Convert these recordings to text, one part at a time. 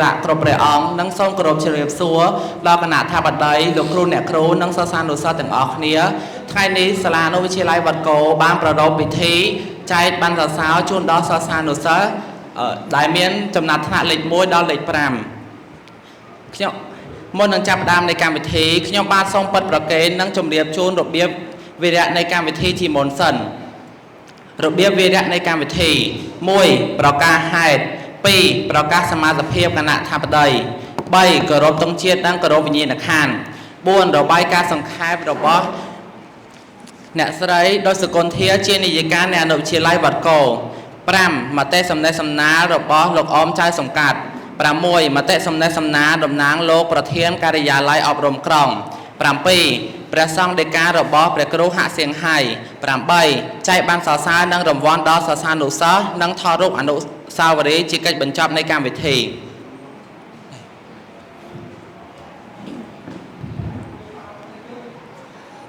រៈគ្រប់ព្រះអង្គនិងសូមគោរពជម្រាបសួរដល់គណៈថាបតីលោកគ្រូអ្នកគ្រូនិងសិស្សានុសិស្សទាំងអស់គ្នាថ្ងៃនេះសាលាអនុវិទ្យាល័យវត្តគោបានប្រារព្ធពិធីចែកប័ណ្ណសរសើរជូនដល់សិស្សានុសិស្សដែលមានចំណាត់ថ្នាក់លេខ1ដល់លេខ5ខ្ញុំមុននឹងចាប់ផ្ដើមនៃកម្មវិធីខ្ញុំបាទសូមពិតប្រកេននិងជម្រាបជូនរបៀបវិរៈនៃកម្មវិធីជាមុនសិនរបៀបវិរៈនៃកម្មវិធី1ប្រកាសហេតុ2ប្រកាសសមាជភាពគណៈថាបតី3គោរពទង់ជាតិនិងគោរពវិញ្ញាណក្ខន្ធ4របាយការណ៍សង្ខេបរបស់អ្នកស្រីដោយសុគន្ធាជានាយិកានៃអនុវិទ្យាល័យវត្តគោ5មតិសំណេះសំណាលរបស់លោកអមចៅសង្កាត់6មតិសំណេះសំណាលតំណាងលោកប្រធានការិយាល័យអប់រំក្រុង7ព្រះសង្ឃដីការបស់ព្រះគ្រូហាក់សៀងហៃ8ចែកបានសរសើរនិងរង្វាន់ដល់សិស្សានុសិស្សនិងថតរូបអនុស្សាវរីយ៍ជាកិច្ចបញ្ចប់នៃកម្មវិធី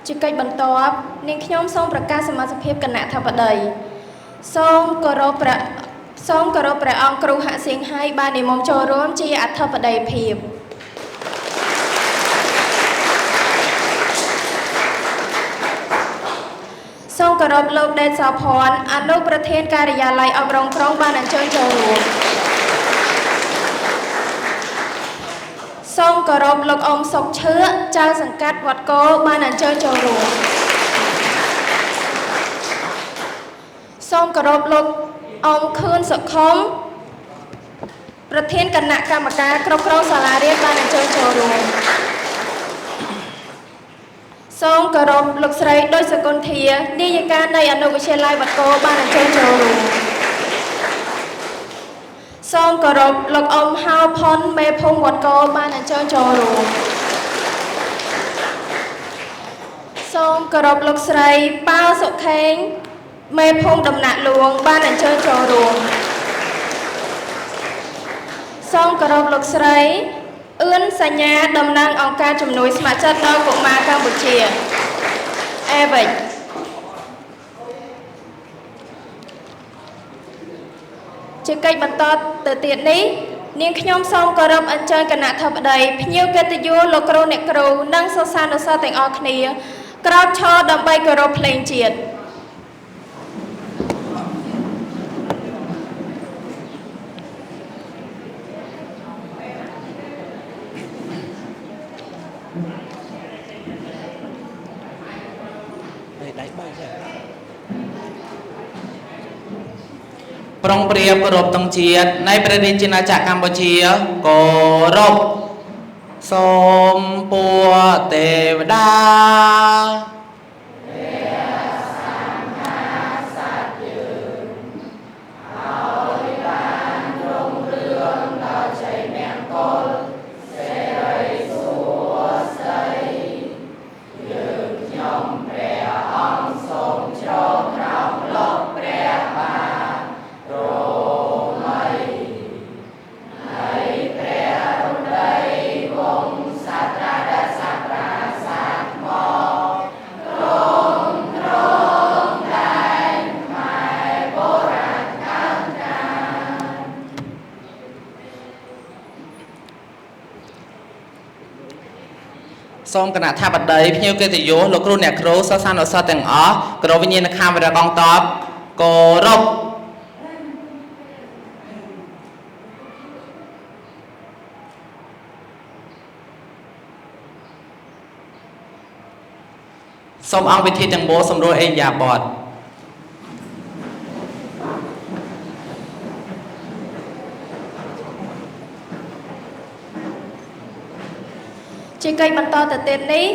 ជាកិច្ចបន្ទាប់នាងខ្ញុំសូមប្រកាសសមាជភាពគណៈថាបតីសូមគោរពព្រះអង្គគ្រូហាក់សៀងហៃបាននិមន្តចូលរួមជាអធិបតីភាពសូមគោរពលោកដេតសោភ័ណ្ឌអនុប្រធានការិយាល័យអប់រំក្រុងបានអញ្ជើញចូលរួមសូមគោរពលោកអ៊ំសុកឈឿចៅសង្កាត់វត្តគោបានអញ្ជើញចូលរួមសូមគោរពលោកអ៊ំខឿនសុខុមប្រធានគណៈកម្មការគ្រប់គ្រងសាលារៀនបានអញ្ជើញចូលរួមសូមគោរពលោកស្រីដូចសកុន្ធានាយិកានៃអនុវិទ្យាល័យវត្តគោបានអញ្ជើញចូលរួមសូមគោរពលោកអ៊ំហៅផុនមេភូមិវត្តគោបានអញ្ជើញចូលរួមសូមគោរពលោកស្រីប៉ៅសុខេងមេភូមិដំណាក់លួងបានអញ្ជើញចូលរួមសូមគោរពលោកស្រីអឿនសញ្ញាតំណាងអង្គការជំនួយស្ម័គ្រចិត្តដល់កុមារកម្ពុជាអេវិចជាកិច្ចបន្តទៅទៀតនេះនាងខ្ញុំសូមគោរពអញ្ជើញគណៈធិបតីភ្ញៀវកិត្តិយសលោកគ្រូអ្នកគ្រូនិងសិស្សានុសិស្សទាំងអស់គ្នាក្រោកឈរដើម្បីគោរពភ្លេងជាតិប្រុងប្រៀបគោរពទង់ជាតិនៃព្រះរាជាណាចក្រកម្ពុជាគោរពសូមពួរទេវតាសូមគណៈថាបតីភ្ញៀវកិត្តិយសលោកគ្រូអ្នកគ្រូសិស្សានុសិស្សទាំងអស់គោរពវិញ្ញាណក្ខន្ធវរៈកងទ័ពគោរពសូមអង្គពិធីទាំងមូលសម្រួលអេយ៉ាបតជាកិច្ចបន្តទៅទៀតនេះ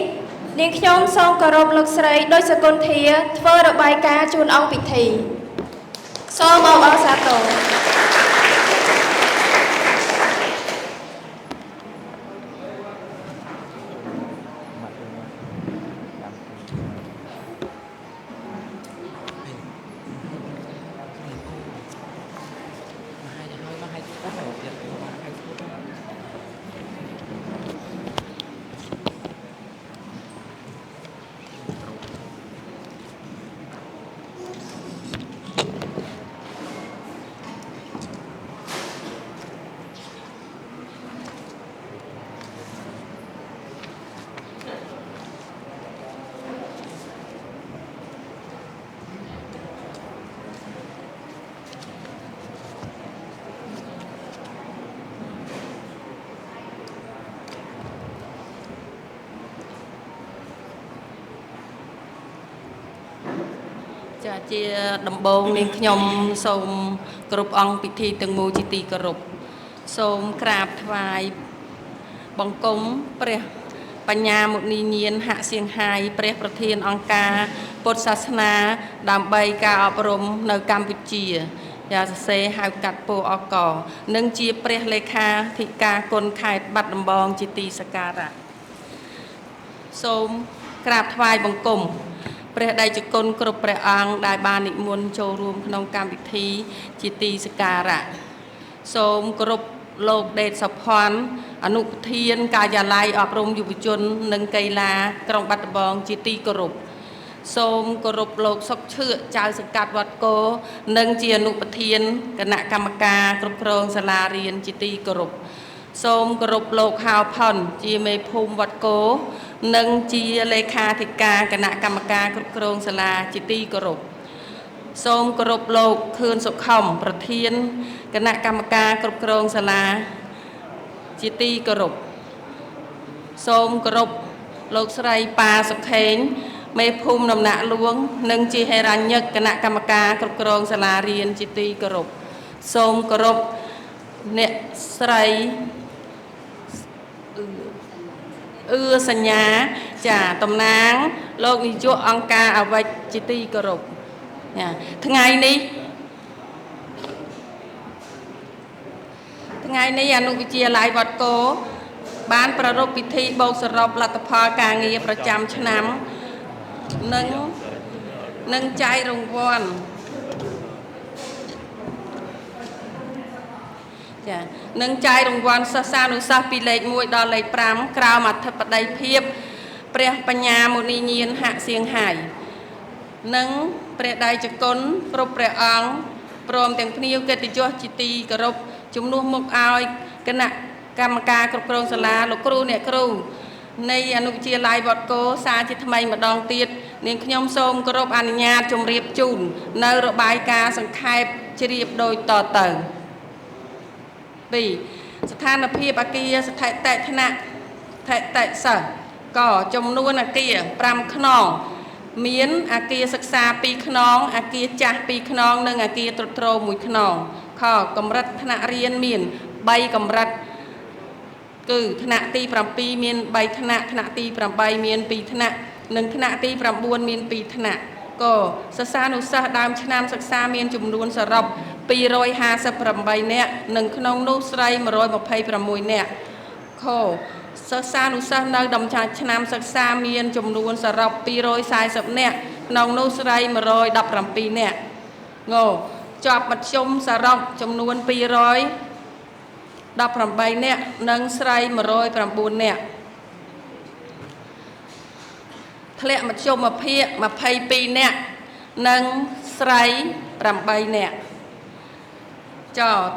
នាងខ្ញុំសូមគោរពលោកស្រីដូចសកុន្ធាធ្វើរបាយការណ៍ជូនអង្គពិធីសូមអបអរសាទរ ចាជាដំបងនាងខ្ញុំសូមគ្រប់អង្គពិធីទាំងមូលជាទីគោរពសូមក្រាបថ្វាយបង្គំព្រះបញ្ញាមុនីញាណហសៀងហាយព្រះប្រធានអង្គការពុទ្ធសាសនាដើម្បីការអប់រំនៅកម្ពុជាយ៉ាសសេហៅកាត់ពោអកនិងជាព្រះលេខាធិការគុណខេត្តបាត់ដំបងជាទីសក្ការៈសូមក្រាបថ្វាយបង្គំព្រះដៃជគុណគ្រប់ព្រះអង្គដែលបាននិមន្តចូលរួមក្នុងកម្មវិធីជាទីសក្ការៈសូមគោរពលោកដេតសុផាន់អនុប្រធានការិយាល័យអប់រំយុវជននិងកីឡាក្រុងបាត់ដំបងជាទីគោរពសូមគោរពលោកសុកឈឿកចៅសង្កាត់វត្តគោនិងជាអនុប្រធានគណៈកម្មការគ្រប់គ្រងសាលារៀនជាទីគោរពសូមគោរពលោកហៅផុនជាមេភូមិវត្តគោនិងជាលេខាធិការគណៈកម្មការគ្រប់គ្រងសាលាជាទីគោរពសូមគោរពលោកខឿនសុខុមប្រធានគណៈកម្មការគ្រប់គ្រងសាលាជាទីគោរពសូមគោរពលោកស្រីប៉ាសុខេងមេភូមិដំណាក់លួងនិងជាហេរញ្ញិកគណៈកម្មការគ្រប់គ្រងសាលារៀនជាទីគោរពសូមគោរពអ្នកស្រីសញ្ញាចាតំណាងលោកនាយកអង្គការអវិជ្ជជាទីគោរពថ្ងៃនេះអនុវិទ្យាល័យវត្តគោបានប្រារព្ធពិធីបូកសរុបលទ្ធផលការងារប្រចាំឆ្នាំនិងចែករង្វាន់នឹងចែករង្វាន់សិស្សានុសិស្សពីលេខ1ដល់លេខ5ក្រោមអធិបតីភាពព្រះបញ្ញាមុនីញាណហសៀងហាយនិងព្រះដៃជគុណគ្រប់ព្រះអង្គព្រមទាំងភ្ញៀវកិត្តិយសជាទីគោរពជំនួសមុខឲ្យគណៈកម្មការគ្រប់គ្រងសាលាលោកគ្រូអ្នកគ្រូនៃអនុវិទ្យាល័យវត្តគោសារជាថ្មីម្ដងទៀតនាងខ្ញុំសូមគោរពអនុញ្ញាតជម្រាបជូននៅរបាយការណ៍សង្ខេបជ្រាបដូចតទៅ2ស្ថានភាពអគារស្ថិតិថ្នាក់ថតិសិស្សក៏ចំនួនអគារ5ខ្នងមានអគារសិក្សា2ខ្នងអគារចាស់2ខ្នងនិងអគារទ្រុឌទ្រោម1ខ្នងខកម្រិតថ្នាក់រៀនមាន3កម្រិតគឺថ្នាក់ទី7មាន3ថ្នាក់ថ្នាក់ទី8មាន2ថ្នាក់និងថ្នាក់ទី9មាន2ថ្នាក់ក៏សិស្សានុសិស្សដើមឆ្នាំសិក្សាមានចំនួនសរុប258នាក់និងក្នុងនោះស្រី126នាក់ខសិស្សានុសិស្សនៅដំណាក់ឆ្នាំសិក្សាមានចំនួនសរុប240នាក់ក្នុងនោះស្រី117នាក់ជាប់មធ្យមសរុបចំនួន218នាក់និងស្រី109នាក់ធ្លាក់មធ្យមភាគ22នាក់និងស្រី8នាក់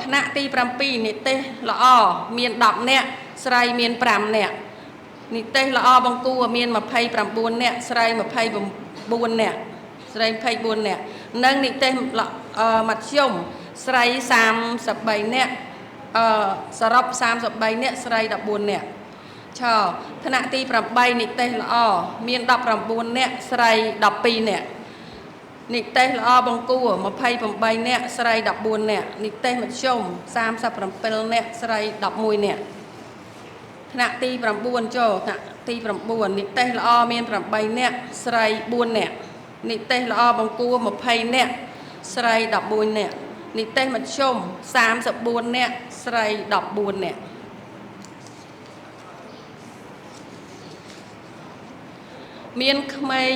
ថ្នាក់ទី7និទេសល្អមាន10នាក់ស្រីមាន5នាក់និទេសល្អបង្គួរមាន29នាក់ស្រី24នាក់និងនិទេសមធ្យមស្រី33នាក់សរុប33នាក់ស្រី14នាក់ថ្នាក់ទី8និទេសល្អមាន19នាក់ស្រី12នាក់និទេសល្អបង្គួរ28នាក់ស្រី14នាក់និទេសមធ្យម37នាក់ស្រី11នាក់ថ្នាក់ទី9ថ្នាក់ទី9និទេសល្អមាន8នាក់ស្រី4នាក់និទេសល្អបង្គួរ20នាក់ស្រី14នាក់និទេសមធ្យម34នាក់ស្រី14នាក់មានក្មេង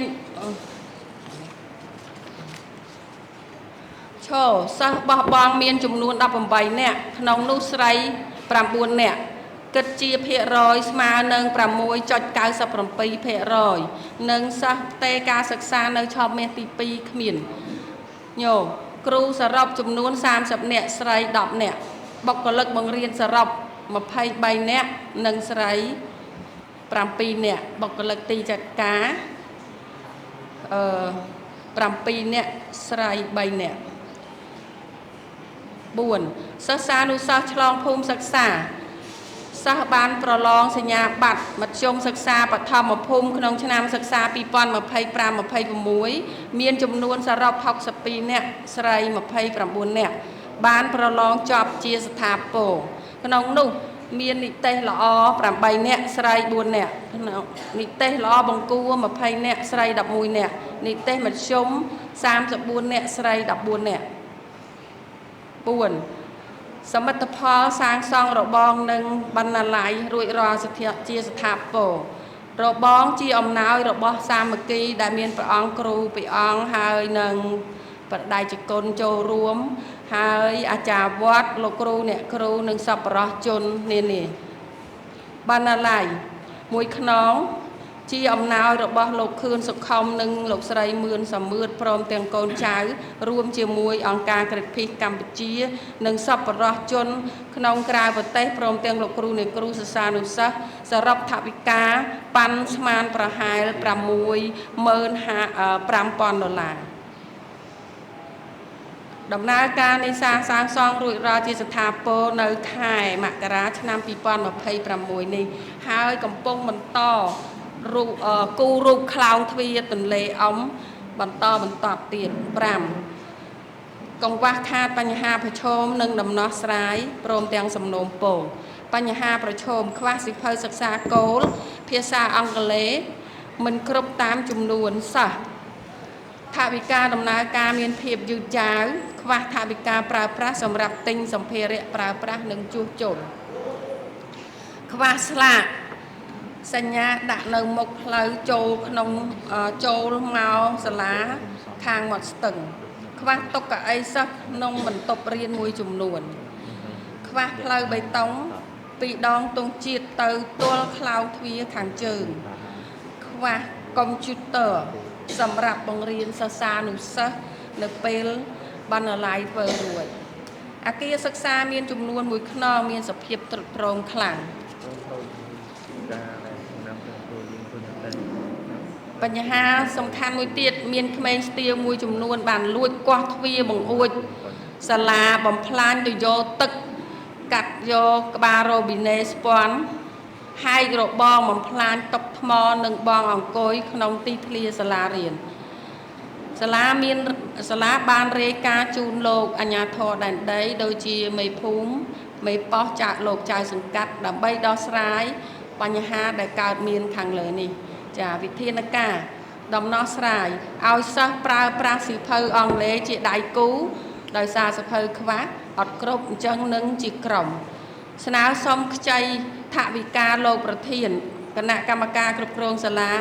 សិស្សបោះបង់មានចំនួន18នាក់ក្នុងនោះស្រី9នាក់គិតជាភាគរយស្មើនឹង 6.97% និងសិស្សផ្ទេរការសិក្សានៅឆមាសទី2គ្មានគ្រូសរុបចំនួន30នាក់ស្រី10នាក់បុគ្គលិកបង្រៀនសរុប23នាក់និងស្រី7នាក់បុគ្គលិកទីចាត់ការ7នាក់ស្រី3នាក់4សិស្សានុសិស្សឆ្លងភូមិសិក្សា សិស្សបានប្រឡងសញ្ញាបត្រមធ្យមសិក្សាបឋមភូមិក្នុងឆ្នាំសិក្សា2025-26មានចំនួនសរុប62នាក់ស្រី29នាក់បានប្រឡងចប់ជាស្ថាពរក្នុងនោះមាននិទេសល្អ8នាក់ស្រី4នាក់និទេសល្អបង្គួរ20នាក់ស្រី11នាក់និទេសមធ្យម34នាក់ស្រី14នាក់4សមិទ្ធផលសាងសង់របងនិងបណ្ណាល័យរួចរាល់ជាស្ថាពររបងជាអំណោយរបស់សាមគ្គីដែលមានព្រះអង្គគ្រូព្រះអង្គហើយនឹងបដិជគុណចូលរួមហើយអាចារ្យវត្តលោកគ្រូអ្នកគ្រូនិងសប្បុរសជននានាបណ្ណាល័យមួយខ្នងជាអំណោយរបស់លោកខឿនសុខុមនិងលោកស្រីមឿនសមឿតព្រមទាំងកូនចៅរួមជាមួយអង្គការក្រឹតភីសកម្ពុជានិងសប្បុរសជនក្នុងក្រៅប្រទេសព្រមទាំងលោកគ្រូអ្នកគ្រូសិស្សានុសិស្សសរុបថវិកាប៉ាន់ស្មានប្រហែល$65,000ដំណើរការនៃសាងសង់រួចរាល់ជាស្ថាពរនៅខែមករាឆ្នាំ2026នេះហើយកំពុងបន្តគូរូបខ្លោងទ្វារទន្លេបន្តទៀត5កង្វះខាតបញ្ហាប្រឈមនិងដំណោះស្រាយព្រមទាំងសំណូមពរបញ្ហាប្រឈមខ្វះសៀវភៅសិក្សាគោលភាសាអង់គ្លេសមិនគ្រប់តាមចំនួនសិស្សថវិកាដំណើរការមានភាពយឺតយ៉ាវខ្វះថវិកាប្រើប្រាស់សម្រាប់ទិញសម្ភារៈប្រើប្រាស់និងជួសជុលខ្វះស្លាកសញ្ញាដាក់នៅមុខផ្លូវចូលមកសាលាខាងមាត់ស្ទឹងខ្វះតុកៅអីសិស្សក្នុងបន្ទប់រៀនមួយចំនួនខ្វះផ្លូវបេតុងពីដងទង់ជាតិទៅទល់ខ្លោងទ្វារខាងជើងខ្វះកុំព្យូទ័រសម្រាប់បង្រៀនសិស្សានុសិស្សនៅពេលបណ្ណាល័យធ្វើរួចអគារសិក្សាមានចំនួនមួយខ្នងមានសភាពទ្រុឌទ្រោមខ្លាំងបញ្ហាសំខាន់មួយទៀតមានក្មេងស្ទាវមួយចំនួនបានលួចគាស់ទ្វារបង្អួចសាលាបំផ្លាញទៅយកទឹកកាត់យកក្បាលរ៉ូប៊ីណេស្ពាន់ហែករបងបំផ្លាញតុថ្មនិងបងអង្គុយក្នុងទីធ្លាសាលារៀនសាលាបានរាយការណ៍ជូនលោកអាជ្ញាធរដែនដីដូចជាមេភូមិមេប៉ោះលោកចៅសង្កាត់ដើម្បីដោះស្រាយបញ្ហាដែលកើតមានខាងលើនេះចាវិធានការដំណោះស្រាយឲ្យសិស្សប្រើប្រាស់សៀវភៅអង់គ្លេសជាដៃគូដោយសារសៀវភៅខ្វះអត់គ្រប់អញ្ចឹងនឹងជាក្រុមស្នើសុំខ្ចីថវិកាលោកប្រធានគណៈកម្មការគ្រប់គ្រងសាលា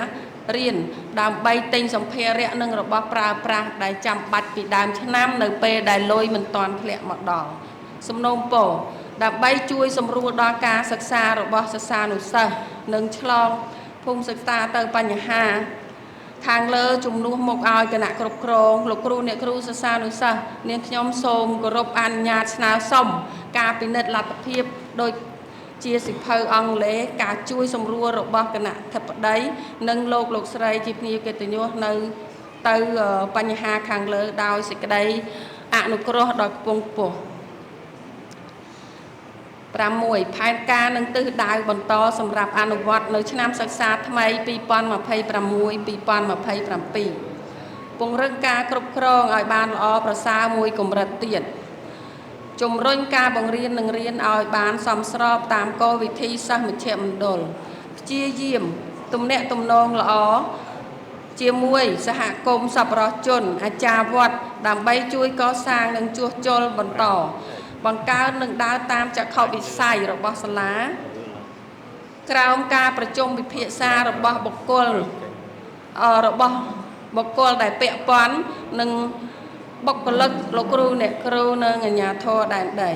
រៀនដើម្បីទិញសម្ភារៈនិងរបស់ប្រើប្រាស់ដែលចាំបាច់ពីដើមឆ្នាំនៅពេលដែលលុយមិនទាន់ធ្លាក់មកដល់សំណូមពរដើម្បីជួយសម្រួលដល់ការសិក្សារបស់សិស្សានុសិស្សនិងឆ្លងភូមិសិក្សាទៅបញ្ហាខាងលើជំនួសមកឲ្យគណៈគ្រប់គ្រងលោកគ្រូអ្នកគ្រូសិស្សានុសិស្សនាងខ្ញុំសូមគោរពអនុញ្ញាតស្នើសុំការពិនិត្យលទ្ធភាពដោយជាសៀវភៅអង់គ្លេសការជួយសម្រួលរបស់គណៈធិបតីនិងលោកស្រីជាភ្ញៀវកិត្តិយសនៅទៅបញ្ហាខាងលើដោយសេចក្តីអនុគ្រោះដល់ខ្ពង់ខ្ពស់6ផែនការនិងទិសដៅបន្តសម្រាប់អនុវត្តនៅឆ្នាំសិក្សាថ្មី2026-2027ពង្រឹងការគ្រប់គ្រងឲ្យបានល្អប្រសើរមួយកម្រិតទៀតជំរុញការបង្រៀននិងរៀនឲ្យបានសមស្របតាមគោលវិធីសិស្សមជ្ឈមណ្ឌលព្យាយាមទំនាក់ទំនងល្អជាមួយសហគមន៍សប្បុរសជនអាចារ្យវត្តដើម្បីជួយកសាងនិងជួសជុលបន្តបង្កើននិងដើរតាមចក្ខុវិស័យរបស់សាលាក្រោមការប្រជុំពិភាក្សារបស់បុគ្គលដែលពាក់ព័ន្ធនិងបុគ្គលិកលោកគ្រូអ្នកគ្រូនិងអាជ្ញាធរដែនដី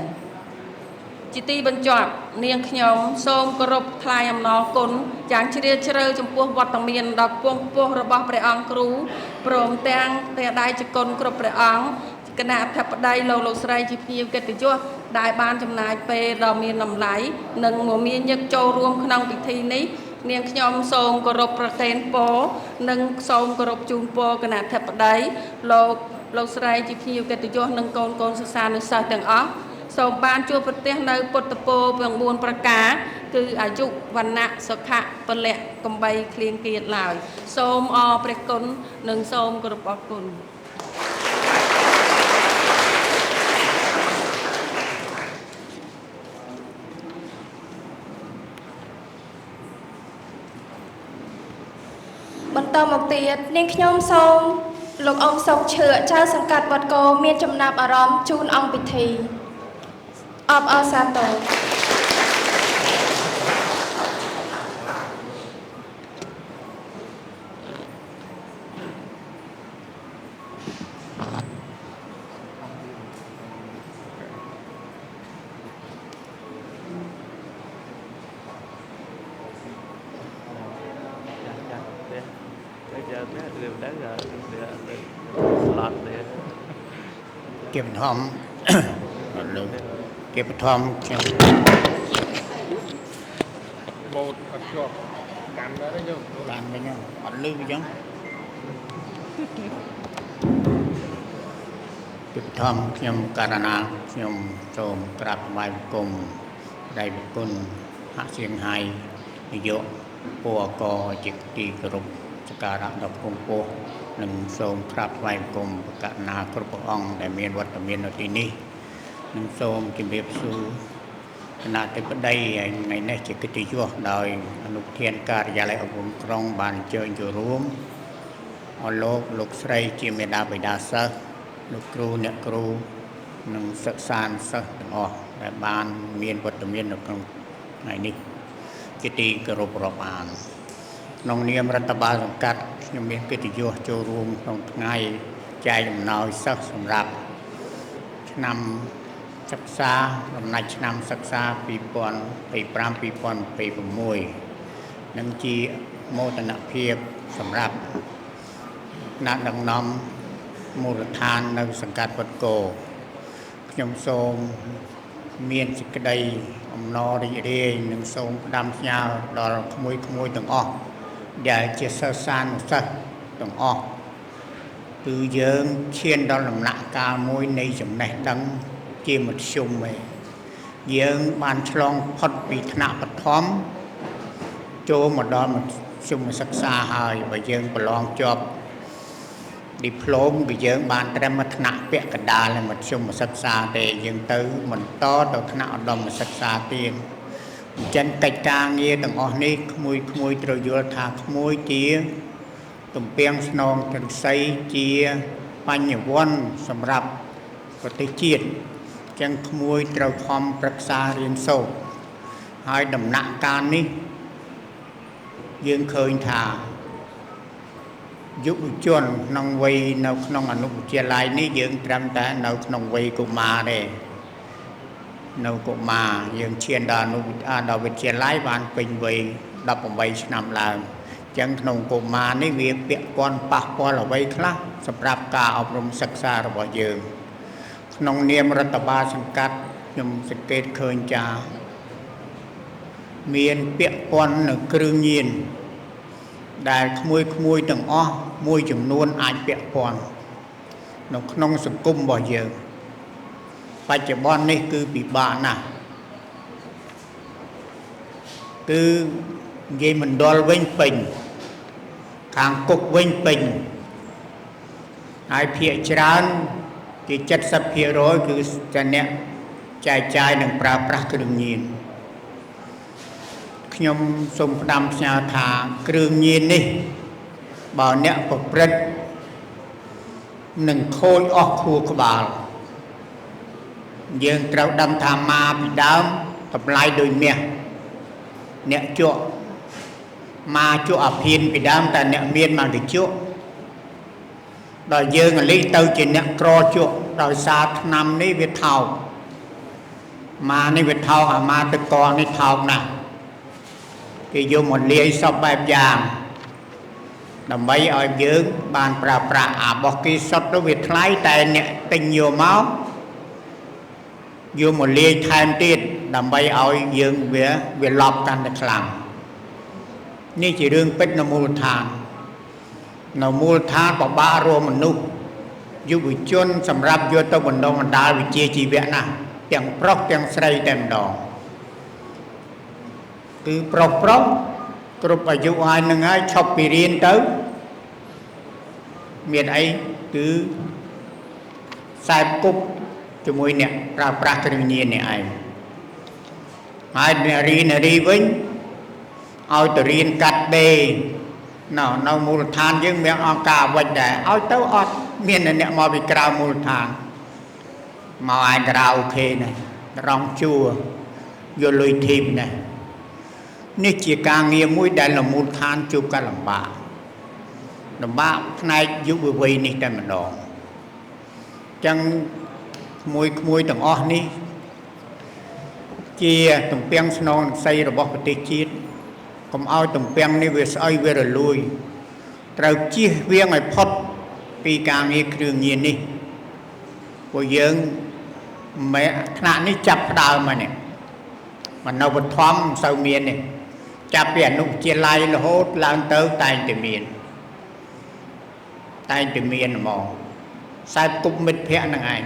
ជាទីបញ្ចប់នាងខ្ញុំសូមគោរពថ្លែងអំណរគុណយ៉ាងជ្រាលជ្រៅចំពោះវត្តមានដ៏ខ្ពង់ខ្ពស់របស់ព្រះអង្គគ្រូព្រមទាំងព្រះដៃជគុណគ្រប់ព្រះអង្គគណៈអធិបតីលោកស្រីជាភ្ញៀវកិត្តិយសដែលបានចំណាយពេលដ៏មានតម្លៃនិងមមាញឹកចូលរួមក្នុងពិធីនេះនាងខ្ញុំសូមគោរពប្រទានពរនិងសូមគោរពជូនពរគណៈអធិបតីលោកស្រីជាភ្ញៀវកិត្តិយសនិងកូនសិស្សានុសិស្សទាំងអស់សូមបានជួបប្រទះនៅពុទ្ធពរ9ប្រការ គឺអាយុវណ្ណៈសុខៈពលៈកំបីឃ្លៀងគៀតឡើយសូមអរព្រះគុណនិងសូមគោរពអរគុណបន្តមកទៀតនាងខ្ញុំសូមលោកអង្គសុកឈឿចៅសង្កាត់វត្តគោមានចំណាប់អារម្មណ៍ជូនអង្គពិធីអបអរសាទរเก็บทอม เก็บทอมโบดอัดจอบกันได้ยังกันไปยังอัดลืมไปยังเก็บทอมខ្ញុំករណាខ្ញុំសូមក្រាបថ្វាយបង្គំដៃបង្គំហាក់សៀងហៃនាយកពលកជាទីគោរពសក្ការៈដល់គង់ពោះនិងសូមក្រាបថ្វាយបង្គំប្រកាសណាគ្រប់ព្រះអង្គដែលមានវត្តមាននៅទីនេះនិងសូមជម្រាបសួរគណៈអធិបតីថ្ងៃនេះជាកិត្តិយសដោយអនុប្រធានការិយាល័យអប់រំក្រុងបានអញ្ជើញចូលរួមអរលោកស្រីជាមេដាបិតាសិស្សលោកគ្រូអ្នកគ្រូនិងសិក្សានិស្សិតទាំងអស់ដែលបានមានវត្តមាននៅក្នុងថ្ងៃនេះជាទីគោរពរាប់អានក្នុងនាមរដ្ឋបាលសង្កាត់ខ្ញុំមានកិត្តិយសចូលរួមក្នុងថ្ងៃចែកអំណោយសិស្សសម្រាប់ឆ្នាំសិក្សាដំណាច់ឆ្នាំសិក្សា2025-2026និងជាមោទនភាពសម្រាប់អ្នកដឹកនាំមូលដ្ឋាននៅសង្កាត់វត្តគោខ្ញុំសូមមានសេចក្តីអំណររីករាយនិងសូមផ្ដាំផ្ញើដល់ក្មួយៗទាំងអស់ដែលជាសិស្សានុសិស្សទាំងអស់គឺយើងឈានដល់ដំណាក់កាលមួយនៃចំណេះដឹងជាមធ្យមឯងយើងបានឆ្លងផុតពីថ្នាក់បឋមចូលមកដល់មធ្យមសិក្សាហើយបើយើងប្រឡងជាប់ឌីប្លូមគឺយើងបានត្រឹមថ្នាក់ពាក់កណ្ដាលនៃមធ្យមសិក្សាទេយើងទៅបន្តទៅថ្នាក់ឧត្តមសិក្សាទៀតអញ្ចឹងកិច្ចការងារទាំងអស់នេះក្មួយត្រូវយល់ថាក្មួយជាទំពាំងស្នងចន្ទសីជាបញ្ញវន្តសម្រាប់ប្រទេសជាតិអញ្ចឹងក្មួយត្រូវខំប្រឹក្សារៀនសូត្រហើយដំណាក់កាលនេះយើងឃើញថាយុវជនក្នុងវ័យនៅក្នុងអនុវិទ្យាល័យនេះយើងត្រឹមតែនៅក្នុងវ័យកុមារទេនៅកុមារយើងឈានដល់ដល់វិទ្យាល័យបានពេញវ័យ18ឆ្នាំឡើងអញ្ចឹងក្នុងកុមារនេះវាពាក់ព័ន្ធប៉ះពាល់អ្វីខ្លះសម្រាប់ការអប់រំសិក្សារបស់យើងក្នុងនាមរដ្ឋបាលសង្កាត់ខ្ញុំសង្កេតឃើញចាមានពាក់ព័ន្ធនឹងគ្រឿងញៀនដែលក្មួយទាំងអស់មួយចំនួនអាចពាក់ព័ន្ធនៅក្នុងសង្គមរបស់យើងបច្ចុប្បន្ននេះគឺពិបាកណាស់គឺនិយាយមណ្ឌលវិញពេញខាងគុកវិញពេញហើយភាគច្រើនជា 70% គឺតែអ្នកចែកចាយនិងប្រើប្រាស់គ្រឿងញៀនខ្ញុំសូមផ្ដាំផ្ញើថាគ្រឿងញៀននេះបើអ្នកប្រព្រឹត្តនឹងខូចអស់ខួរក្បាលយើងត្រូវដឹងថាមកពីដើមតម្លៃដូចមាសអ្នកជក់មកជក់អាភៀនពីដើមតែអ្នកមានមកទៅជក់ដល់យើងលិចទៅជាអ្នកក្រជក់ដោយសារឆ្នាំនេះវាថោកមកនេះវាថោកអាមកទឹកកកនេះថោកណាស់គេយកមកលាយសពបែបយ៉ាងដើម្បីឲ្យយើងបានប្រើប្រាស់អារបស់គេសុទ្ធទៅវាថ្លៃតែអ្នកទិញយកមកលាយថែមទៀតដើម្បីឲ្យយើងវាឡប់កាន់តែខ្លាំងនេះជារឿងពិតនៅមូលដ្ឋានបបាក់រួមមនុស្សយុវជនសម្រាប់យកទៅបណ្ដុះបណ្ដាលវិជ្ជាជីវៈណាស់ទាំងប្រុសទាំងស្រីតែម្ដង គឺប្រុសគ្រប់អាយុហើយនឹងហើយឈប់ពីរៀនទៅមានអីគឺខ្សែគប់ជាមួយអ្នកប្រើប្រាស់គ្រឿងញៀននេះឯងហើយអ្នករៀនរីវិញឲ្យទៅរៀនកាត់ដេរនៅមូលដ្ឋានយើងមានអង្គការអ្វិចដែរឲ្យទៅអត់មានអ្នកមកពីក្រៅមូលដ្ឋានមកឯក្រៅអូខេណារងជួយកលុយធីបណានេះជាការងារមួយដែលមូលដ្ឋានជួបការលំបាកផ្នែកយុវវ័យនេះតែម្ដងចឹងក្មួយទាំងអស់នេះជាទំពាំងស្នងនិស្ស័យរបស់ប្រទេសជាតិកុំឲ្យទំពាំងនេះវាស្អុយវារលួយត្រូវជៀសវាងឲ្យផុតពីការងារគ្រឿងញៀននេះពួកយើងថ្នាក់នេះចាប់ផ្ដើមមកនេះមិននៅបឋមមិនសូវមានទេចាប់ពីអនុវិទ្យាល័យរហូតឡើងទៅតែងតែមានហ្មងខ្សែគប់មិត្តភ័ក្តិនឹងឯង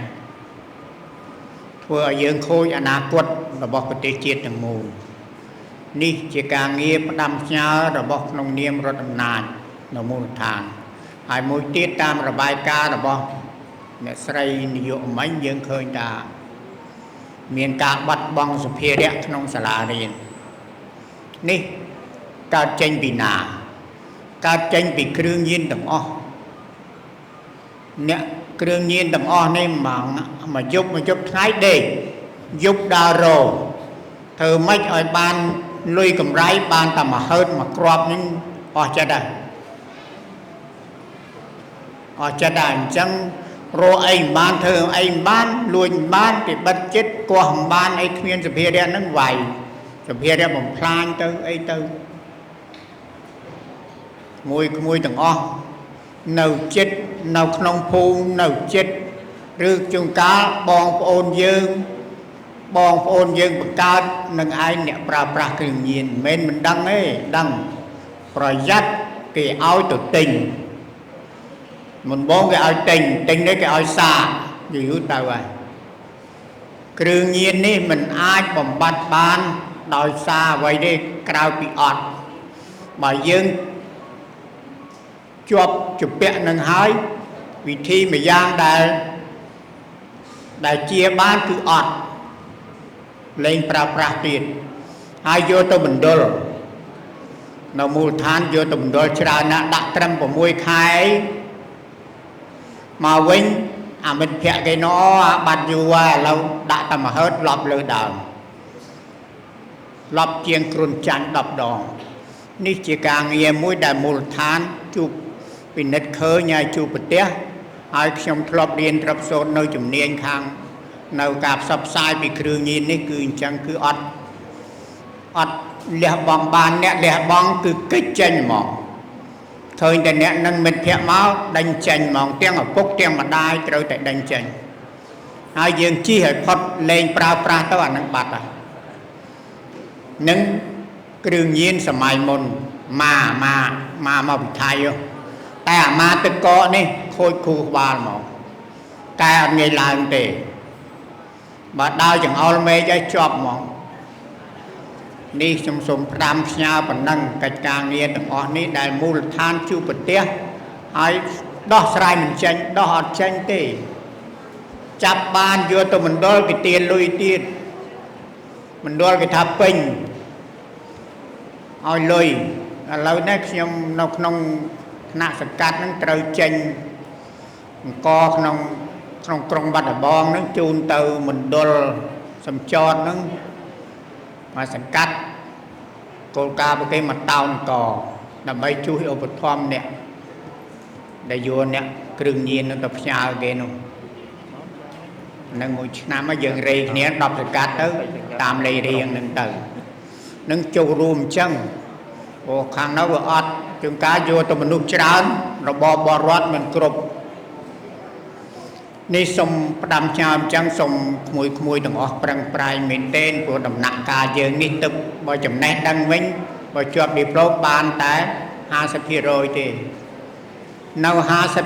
ធ្វើឲ្យយើងខូចអនាគតរបស់ប្រទេសជាតិទាំងមូលនេះជាការងារផ្ដាំផ្ញើរបស់ក្នុងនាមរដ្ឋអំណាចនៅមូលដ្ឋានហើយមួយទៀតតាមរបាយការណ៍របស់អ្នកស្រីនាយកមិញយើងឃើញថាមានការបាត់បង់សុភារៈក្នុងសាលារៀននេះកើតចេញពីណាកើតចេញពីគ្រឿងញៀនទាំងអស់អ្នកគ្រឿងញៀនទាំងអស់នេះមកយប់ថ្ងៃដេកយប់ដើររោធ្វើម៉េចឲ្យបានលុយកម្រៃបានតែមួយហឺតមួយគ្រាប់នេះអស់ចិត្តហើយអញ្ចឹងរកអីមិនបានធ្វើអីមិនបានលួចមិនបានពីបិទចិត្តកោះមិនបានអីគ្មានសុភារៈហ្នឹងវាយសុភារៈបំផ្លាញទៅអីទៅក្មួយទាំងអស់នៅចិត្តនៅក្នុងភូមិនៅចិត្តឬជួនកាលបងប្អូនយើងបង្កើតនឹងឯងអ្នកប្រើប្រាស់គ្រឿងញៀនមិនដឹងទេដឹងប្រយ័ត្នគេឲ្យទៅទិញមុនបងគេឲ្យទិញនេះគេឲ្យសាយូរទៅហើយគ្រឿងញៀននេះមិនអាចបំបត្តិបានដោយសារអ្វីទេក្រៅពីអត់បើយើងជាប់ជំពាក់នឹងហើយវិធីមួយយ៉ាងដែលជាបានគឺអត់លែងប្រើប្រាស់ទៀតហើយយកទៅមណ្ឌលនៅមូលដ្ឋានយកទៅមណ្ឌលច្រើនណាស់ដាក់ត្រឹម6ខែមកវិញអមិត្តភក្តិគេបាត់យូរហើយឥឡូវដាក់តែមួយហឺតលប់លើដើមលប់ជាងគ្រុនចាញ់10ដងនេះជាការងារមួយដែលមូលដ្ឋានជួបពិនិត្យឃើញហើយជួបប្រទះហើយខ្ញុំធ្លាប់រៀនត្រឹមសូត្រនៅជំនាញខាងនៅការផ្សព្វផ្សាយពីគ្រឿងញៀននេះគឺអញ្ចឹងគឺអត់លះបង់បានអ្នកលះបង់គឺកិច្ចចេញហ្មងឃើញតែអ្នកនឹងមិត្តភក្តិមកដេញចេញហ្មងទាំងឪពុកទាំងម្ដាយត្រូវតែដេញចេញហើយយើងជិះឲ្យផុតលែងប្រើប្រាស់ទៅអានឹងបាត់ហើយនឹងគ្រឿងញៀនសម័យមុនមកពីថៃតែអាម៉ាទឹកកកនេះខូចខួរក្បាលហ្មងតែអត់ងាយឡើងទេបើដើរចង្អុលមេឃឲ្យជាប់ហ្មងនេះខ្ញុំសូមផ្ដាំផ្ញើប៉ុណ្ណឹងកិច្ចការងារទាំងអស់នេះដែលមូលដ្ឋានជួបប្រទះហើយដោះស្រាយមិនចេញដោះអត់ចេញទេចាប់បានយកទៅមណ្ឌលគេទារលុយទៀតមណ្ឌលគេថាពេញឲ្យលុយឥឡូវនេះខ្ញុំនៅក្នុងថ្នាក់សង្កាត់នឹងត្រូវចេញអង្គក្នុងក្រុងបាត់ដំបងនឹងជូនទៅមណ្ឌលសំចតនឹងមកសង្កាត់គោលការណ៍របស់គេមកតោនកដើម្បីជួយឧបត្ថម្ភអ្នកដែលយកអ្នកគ្រឿងញៀននឹងទៅផ្ញើគេនោះនឹងមួយឆ្នាំមកយើងរេគ្នា10សង្កាត់ទៅតាមលេខរៀងនឹងទៅនឹងចូលរួមអញ្ចឹងព្រោះខាងនោះវាអត់ជួនកាលយកទៅមនុស្សច្រើនរបបរដ្ឋមិនគ្រប់នេះសូមផ្ដាំផ្ញើអញ្ចឹងសូមក្មួយទាំងអស់ប្រឹងប្រែងមែនទែនព្រោះដំណាក់កាលយើងនេះទឹកបើចំណេះដឹងវិញបើជាប់ឌីប្លូមបានតែ 50% ទេនៅ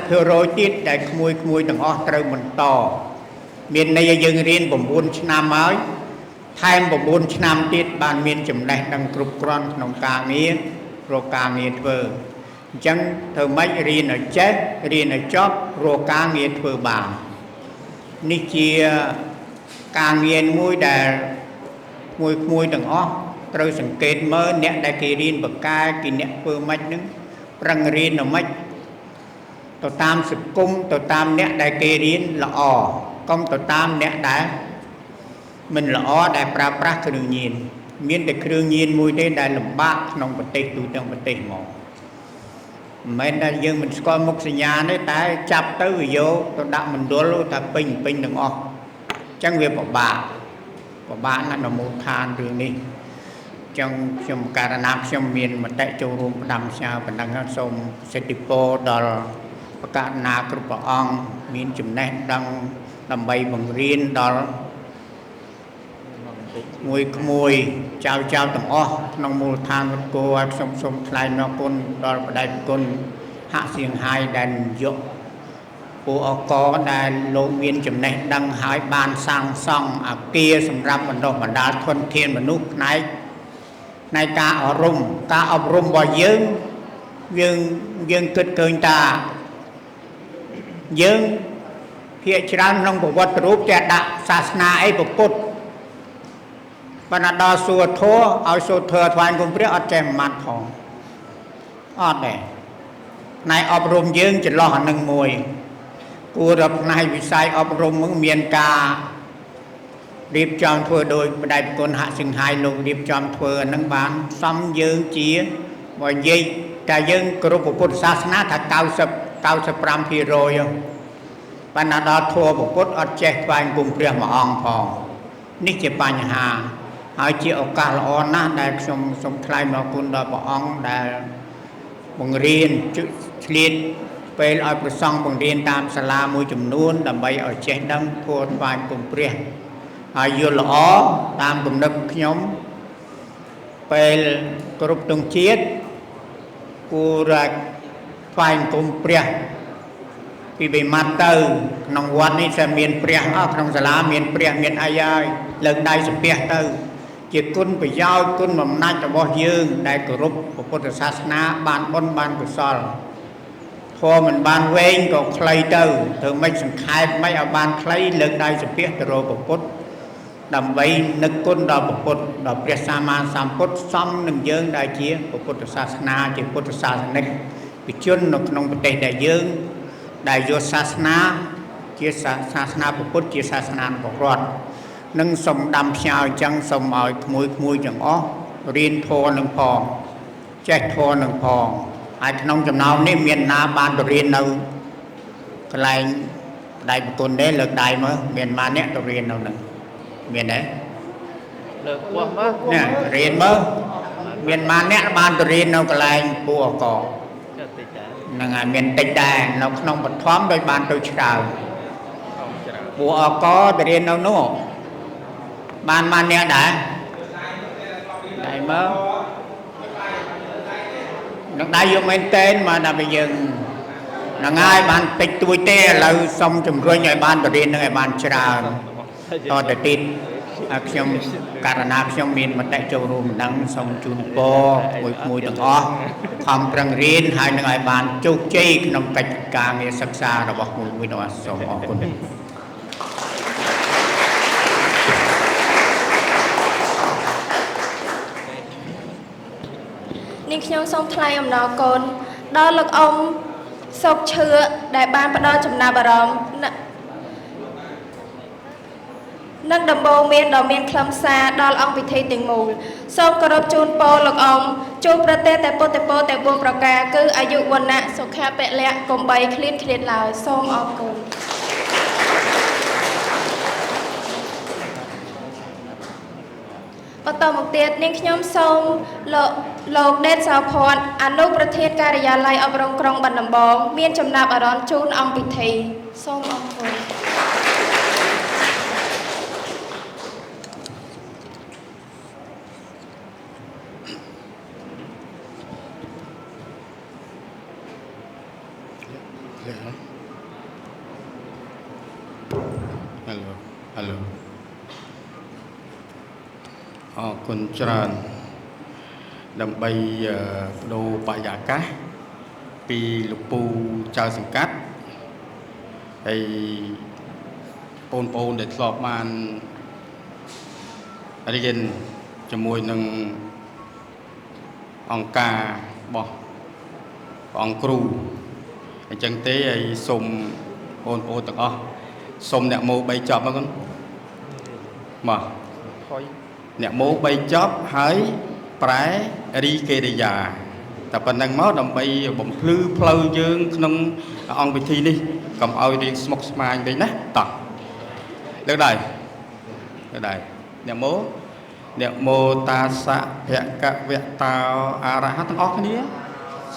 50% ទៀតដែលក្មួយទាំងអស់ត្រូវបន្តមានន័យយើងរៀន9ឆ្នាំហើយ ថែម9ឆ្នាំទៀតបានមានចំណេះដឹងគ្រប់គ្រាន់ក្នុងការងាររកការងារធ្វើអញ្ចឹងធ្វើម៉េចរៀនឲ្យចេះរៀនឲ្យចប់រកការងារធ្វើបាននេះជាការងារមួយដែលមួយទាំងអស់ត្រូវសង្កេតមើលអ្នកដែលគេរៀនបកកែគេអ្នកធ្វើម៉េចនឹងប្រឹងរៀនដល់ម៉េចទៅតាមសង្គមទៅតាមអ្នកដែលគេរៀនល្អកុំទៅតាមអ្នកដែលមិនល្អដែលប្រើប្រាស់គ្រឿងញៀនមានតែគ្រឿងញៀនមួយទេដែលលំបាកក្នុងប្រទេសទូទាំងប្រទេសហ្មងមិនមែនថាយើងមិនស្គាល់មុខសញ្ញាទេតែចាប់ទៅវាយកទៅដាក់មណ្ឌលថាពេញទាំងអស់អញ្ចឹងវាពិបាកណាស់នៅមូលដ្ឋានរឿងនេះចឹងខ្ញុំករណីខ្ញុំមានមតិចូលរួមផ្ដាំផ្ញើប៉ុណ្ណឹងសូមសិទ្ធិពរដល់ប្រកាសណាគ្រប់ព្រះអង្គមានចំណេះដឹងដើម្បីបង្រៀនដល់ក្មួយចៅទាំងអស់ក្នុងមូលដ្ឋានវត្តគោឲ្យខ្ញុំសូមថ្លែងអរគុណដល់បដិគុណហាក់សៀងហាយដែលយកពួកអកដែលលោកមានចំណេះដឹងហើយបានសាងសង់អគារសម្រាប់បណ្ដុះបណ្ដាលធនធានមនុស្សផ្នែកការអប់រំរបស់យើងគិតឃើញថាយើងភាគច្រើនក្នុងប្រវត្តិរូបតែដាក់សាសនាអីពុទ្ធបណ្ណាដល់សួរធัวឲ្យសូត្រថ្វាយគុំព្រះអត់ចេះម៉ាត់ផងអត់ទេផ្នែកអប់រំយើងចន្លោះអានឹងមួយគួរដល់ផ្នែកវិស័យអប់រំនឹងមានការរៀបចំធ្វើដោយបដិគុណហសិង្ហៃលោករៀបចំធ្វើអានឹងបានសំយើងជាបើនិយាយតែយើងគ្រប់ពុទ្ធសាសនាថា95% បណ្ណាដល់ធัวពុទ្ធអត់ចេះថ្វាយគុំព្រះមួយអង្គផងនេះជាបញ្ហាហើយជាឱកាសល្អណាស់ដែលខ្ញុំសូមថ្លែងអរគុណដល់ព្រះអង្គដែលបង្រៀនឆ្លៀតពេលឲ្យប្រសង់បង្រៀនតាមសាលាមួយចំនួនដើម្បីឲ្យចេះដឹងធัวថ្វាយគុំព្រះហើយយល់ល្អតាមគំនិតខ្ញុំពេលគ្រប់ទងជាតិគួរថ្វាយគុំព្រះពីបិមាត់ទៅក្នុងវត្តនេះsẽមានព្រះក្នុងសាលាមានព្រះមានអីហើយលើកដៃសំពះទៅជាគុណប្រយោជន៍គុណបំណាច់របស់យើងដែលគោរពព្រះពុទ្ធសាសនាបានបុណ្យបានកុសលធម៌មិនបានវែងក៏ខ្លីទៅធ្វើម៉េចសង្ខេបមិនឲ្យបានខ្លីលើកដៃសំពះទៅរកព្រះពុទ្ធដើម្បីនឹកគុណដល់ព្រះពុទ្ធដល់ព្រះសម្មាសម្ពុទ្ធសមនឹងយើងដែលជាព្រះពុទ្ធសាសនាជាពុទ្ធសាសនិកជននៅក្នុងប្រទេសដែលយើងដែលយកសាសនាជាសាសនាពុទ្ធជាសាសនារបស់រដ្ឋនឹងសូមដាំផ្ញើអញ្ចឹងសូមឲ្យក្មួយទាំងអស់រៀនធម៌នឹងផងចេះធម៌នឹងផងហើយក្នុងចំណោមនេះមានណាបានទៅរៀននៅកន្លែងដៃប្រគុណទេលើកដៃមើលមានម៉ាអ្នកទៅរៀននៅនឹងមានទេលើកពោះមើលនេះរៀនមើលមានម៉ាអ្នកបានទៅរៀននៅកន្លែងពួកអកនឹងឲ្យមានតិចដែរនៅក្នុងបឋមដោយបានទៅច្រើនពួកអកទៅរៀននៅនោះបានម៉ាអ្នកដែរដៃមើលនឹងដៃយកមែនតើមកដល់ពេលយើងនឹងហើយបានតិចតួចទេឥឡូវសុំជំរុញឲ្យបានទៅរៀននឹងឲ្យបានច្រើនតទៅទៀតខ្ញុំករណីខ្ញុំមានមតិចូលរួមនឹងសូមជូនពរមួយទាំងអស់ខំប្រឹងរៀនហើយនឹងឲ្យបានជោគជ័យក្នុងកិច្ចការងារសិក្សារបស់មួយទាំងអស់សូមអរគុណនេះខ្ញុំសូមថ្លែងអំណរគុណដល់លោកអ៊ំសុកឈឿដែលបានផ្ដល់ចំណាប់អារម្មណ៍និងដំបូងមានដ៏មានខ្លឹមសារដល់អង្គពិធីទាំងមូលសូមគោរពជូនពរលោកអ៊ំជួបប្រទេសតែពុទ្ធពរតែ4ប្រការគឺអាយុវណ្ណៈសុខៈពលៈកុំបីឃ្លានឡើយសូមអរគុណបន្តមកទៀតនាងខ្ញុំសូមលោកដេតសោភ័ណ្ឌអនុប្រធានការិយាល័យអប់រំក្រុងបាត់ដំបងមានចំណាប់អារម្មណ៍ជូនអង្គពិធីសូមអរគុណHello. អរគុណច្រើនដើម្បីបដូរបរិយាកាសពីលោកពូចៅសង្កាត់ហើយបងប្អូនដែលធ្លាប់បានរៀនជាមួយនឹងអង្គការរបស់ព្រះអង្គគ្រូអញ្ចឹងទេហើយសូមបងប្អូនទាំងអស់សូមអ្នកម៉ូ3ចប់មកគុណបាទអ្នកម៉ូ3ចប់ហើយប្រែរីកេរិយាតែប៉ុណ្្នឹងមកដើម្បីបំភ្លឺផ្លូវយើងក្នុងអង្គពិធីនេះកុំឲ្យរៀងស្មុគស្មាញវិញណាតោះលើកដៃអ្នកម៉ូតាសៈភគវៈតោអរហត្តទាំងអស់គ្នា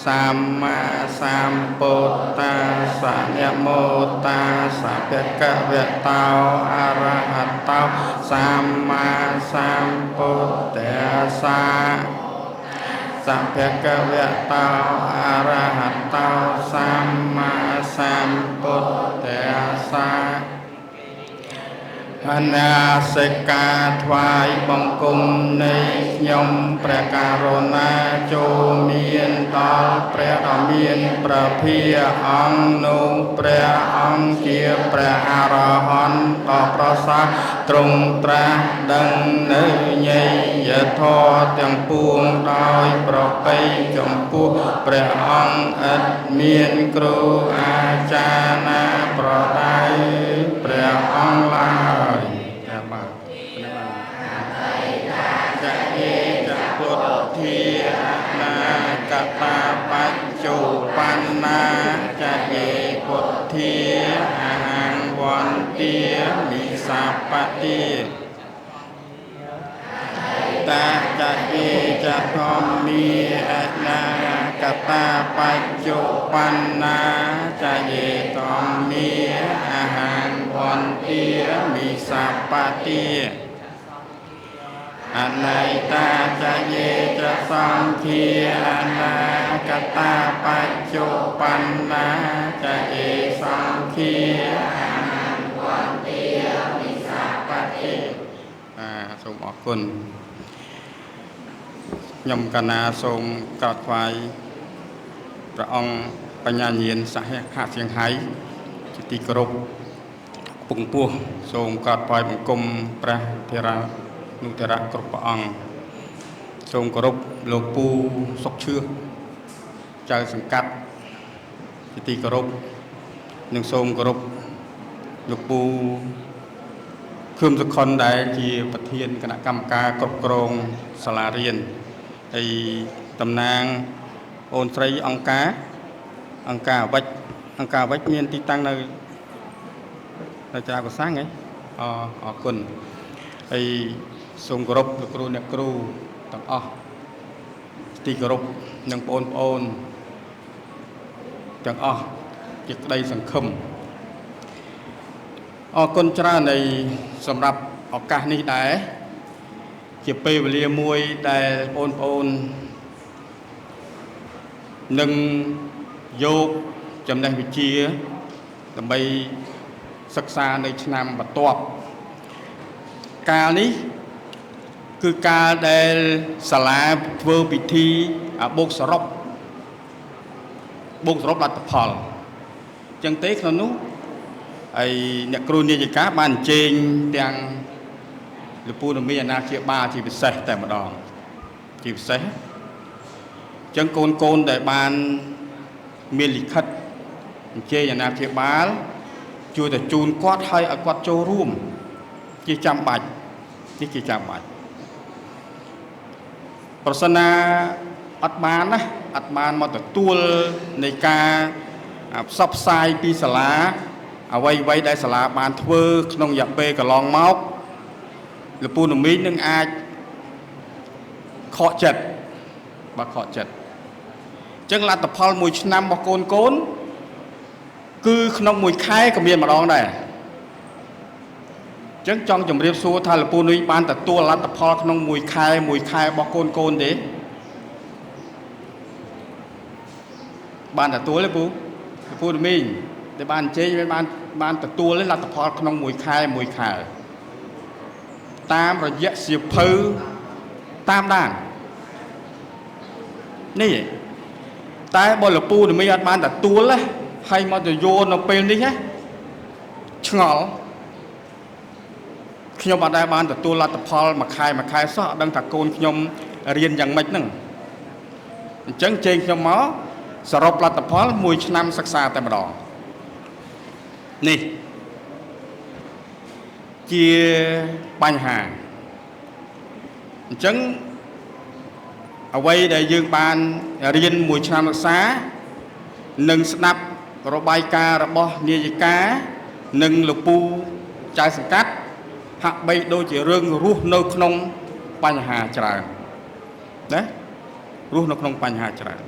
សម្មាសម្ពុទ្ធាសៈអ្នកម៉ូតាសៈភគវៈតោអរហត្តោសម្មាសម្ពុទ្ធាសៈភគវៈតោអរហត្តោសម្មាសម្ពុទ្ធាអនាសិកាថ្វាយបង្គំនៃខ្ញុំព្រះករុណាចូលមានដល់ព្រះដ៏មានព្រះភិអង្គនោះព្រះអង្គជាព្រះអរហន្តដ៏ប្រសើរទ្រង់ត្រាស់ដឹងនៅញេយធម៌ទាំងពួងដោយប្រពៃចំពោះព្រះអង្គឥតមានគ្រូអាចារ្យណាប្រដៅព្រះអង្គឡើយពុទ្ធានាកតាបច្ចុប្បន្នាចយេពុទ្ធាអហង្វន្ទាមិសាបតិតាចយេចធម្មីអនាកតាបច្ចុប្បន្នាចយេធម្មីអហង្វន្ទាមិសាបតិអន័យតាចយេចសង្ឃាអនាគតាបច្ចុប្បន្នាចយេសង្ឃាអនន្តវន្ទាមិសាបតិសូមអរគុណខ្ញុំកណាសូមក្រាបថ្វាយព្រះអង្គបញ្ញាញាណសហហសៀងហៃជាទីគោរពពងពោះសូមក្រាបថ្វាយបង្គំព្រះធរៈនុត្តរៈគ្រប់ព្រះអង្គសូមគោរពលោកពូសុកឈឿចៅសង្កាត់ជាទីគោរពនិងសូមគោរពលោកពូខឹមសុខុនដែលជាប្រធានគណៈកម្មការគ្រប់គ្រងសាលារៀនហើយតំណាងអូនស្រីអង្គការអវិជ្ជមានទីតាំងនៅចៅកសាំងហ៎អរគុណហើយសូមគោរពលោកគ្រូអ្នកគ្រូទាំងអស់ទីគោរពនិងបងប្អូនទាំងអស់ជាក្តីសង្ឃឹមអរគុណច្រើននៃសម្រាប់ឱកាសនេះដែរជាពេលវេលាមួយដែលបងប្អូននឹងយកចំណេះវិជ្ជាដើម្បីសិក្សានៅឆ្នាំបន្ទាប់កាលនេះគឺកាលដែលសាលាធ្វើពិធីបូកសរុបលទ្ធផលអញ្ចឹងទេក្នុងនោះហើយអ្នកគ្រូនាយិកាបានអញ្ជើញទាំងលោកពូនាមីអាណាព្យាបាលជាពិសេសតែម្ដងជាពិសេសអញ្ចឹងកូនដែលបានមានលិខិតអញ្ជើញអាណាព្យាបាលជួយតែជូនគាត់ឲ្យគាត់ចូលរួមជាចាំបាច់ប្រសិនណាអត់បានមកទទួលនៃការផ្សព្វផ្សាយពីសាលាអ្វីដែលសាលាបានធ្វើក្នុងរយៈពេលកន្លងមកលោកពូនាមីនឹងអាចខកចិត្តអញ្ចឹងលទ្ធផលមួយឆ្នាំរបស់កូនគឺក្នុងមួយខែក៏មានម្ដងដែរអញ្ចឹងចង់ជម្រាបសួរថាលោកពូនាមីបានទទួលលទ្ធផលក្នុងមួយខែរបស់កូនទេបានទទួលទេលោកពូនាមីដែលបានអញ្ជើញបានទទួលលទ្ធផលក្នុងមួយខែតាមរយៈសៀវភៅ តាមដាននេះតែបើលពូនឹងមានអត់បានទទួលណាហើយមកទៅយកនៅពេលនេះណាឆ្ងល់ខ្ញុំអត់ដែលបានទទួលលទ្ធផលមួយខែសោះអត់ដឹងថាកូនខ្ញុំរៀនយ៉ាងម៉េចហ្នឹងអញ្ចឹងជេងខ្ញុំមកសរុបលទ្ធផល1ឆ្នាំសិក្សាតែម្ដងនេះជាបញ្ហាអញ្ចឹងអ្វីដែលយើងបានរៀន1ឆ្នាំសិក្សានិងស្ដាប់របាយការណ៍របស់នាយិកានិងលោកពូចៅសង្កាត់ហាក់បីដូចជារឿងរស់នៅក្នុងបញ្ហាច្រើនណារស់នៅក្នុងបញ្ហាច្រើន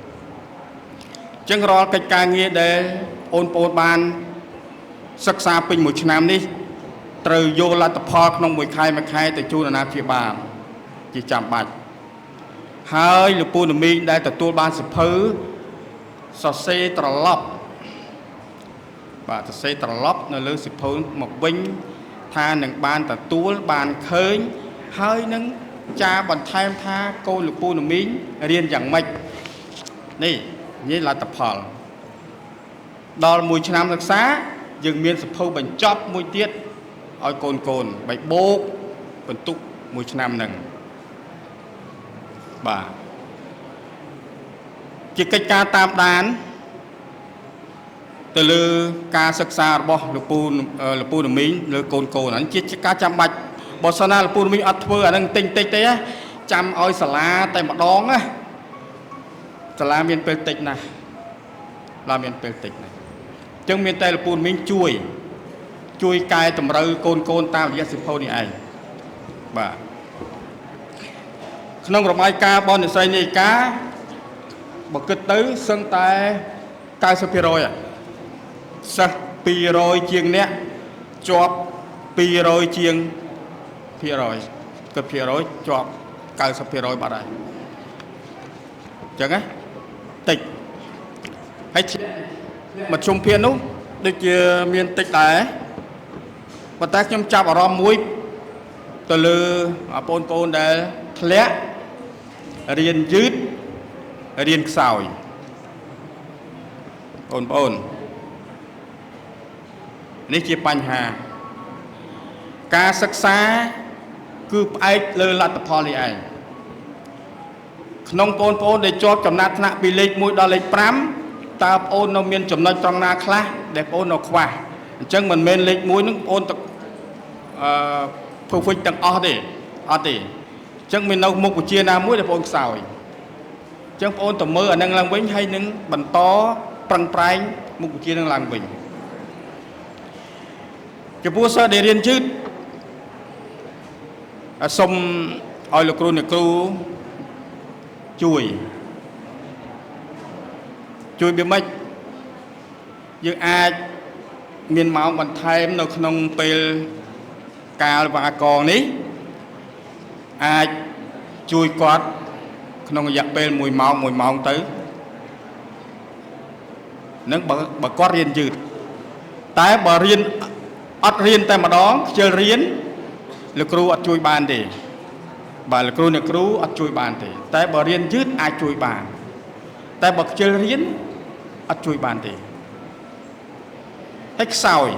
អញ្ចឹងរាល់កិច្ចការងារដែលបងប្អូនបានសិក្សាពេញ1ឆ្នាំនេះត្រូវយកលទ្ធផលក្នុងមួយខែទៅជូនអាណាព្យាបាលជាចាំបាច់ហើយលោកពូនាមីងដែលទទួលបានសិភៅសរសេរត្រឡប់បាទសរសេរត្រឡប់នៅលើសិភៅមកវិញថានឹងបានទទួលបានឃើញហើយនឹងចាបន្ថែមថាកូនលោកពូនាមីងរៀនយ៉ាងម៉េចនេះនិយាយលទ្ធផលដល់1ឆ្នាំសិក្សាយើងមានសិភៅបញ្ចប់មួយទៀតឲ្យកូនបីបូកបន្ទុក1ឆ្នាំហ្នឹងបាទជាកិច្ចការតាមដានទៅលើការសិក្សារបស់លោកពូនាមីងលើកូនហ្នឹងជាការចាំបាច់បើសិនណាលោកពូនាមីងអត់ធ្វើអាហ្នឹងតិចទេចាំឲ្យសាលាតែម្ដងណាសាលាមានពេលតិចណាស់ឡាមានពេលតិចណាស់អញ្ចឹងមានតែលោកពូនាមីងជួយកែតម្រូវកូនតាមរយៈសិភៅនេះឯងបាទក្នុងរបាយការណ៍របស់និស្សិតនាយិកាបើគិតទៅសឹងតែ 90% សិស្ស200ជាងអ្នកជាប់200ជាងភាគរយគិតភាគរយជាប់ 90% បាត់ហើយអញ្ចឹងណាតិចហើយមធ្យមភាគនោះដូចជាមានតិចដែរប៉ុន្តែខ្ញុំចាប់អារម្មណ៍មួយទៅលើបងប្អូនដែលធ្លាក់រៀនយឺតរៀនខ្សោយបងប្អូននេះជាបញ្ហាការសិក្សាគឺផ្អែកលើលទ្ធផលនេះឯងក្នុងបងប្អូនដែលជាប់ចំណាត់ថ្នាក់ពីលេខ1ដល់លេខ5តើបងប្អូននៅមានចំណុចត្រង់ណាខ្លះដែលបងប្អូននៅខ្វះអញ្ចឹងមិនមែនលេខ1នឹងបងប្អូនperfect ទាំងអស់ទេអត់ទេអញ្ចឹងមាននៅមុខវិជ្ជាណាមួយដែលបងប្អូនខ្សោយអញ្ចឹងបងប្អូនទៅមើលអានឹងឡើងវិញហើយនឹងបន្តប្រឹងប្រែងមុខវិជ្ជានឹងឡើងវិញចំពោះសិស្សដែលរៀនយឺតសូមឲ្យលោកគ្រូអ្នកគ្រូជួយវាមិនយើងអាចមានម៉ោងបន្ថែមនៅក្នុងពេលកាលវគ្គកងនេះអាចជួយគាត់ក្នុងរយៈពេល1ម៉ោងទៅនឹងបើគាត់រៀនយឺតតែបើរៀនអត់រៀនតែម្ដងខ្ជិលរៀនលោកគ្រូអត់ជួយបានទេបាទលោកគ្រូអ្នកគ្រូអត់ជួយបានទេតែបើរៀនយឺតអាចជួយបានតែបើខ្ជិលរៀនអត់ជួយបានទេហើយខ្សោយ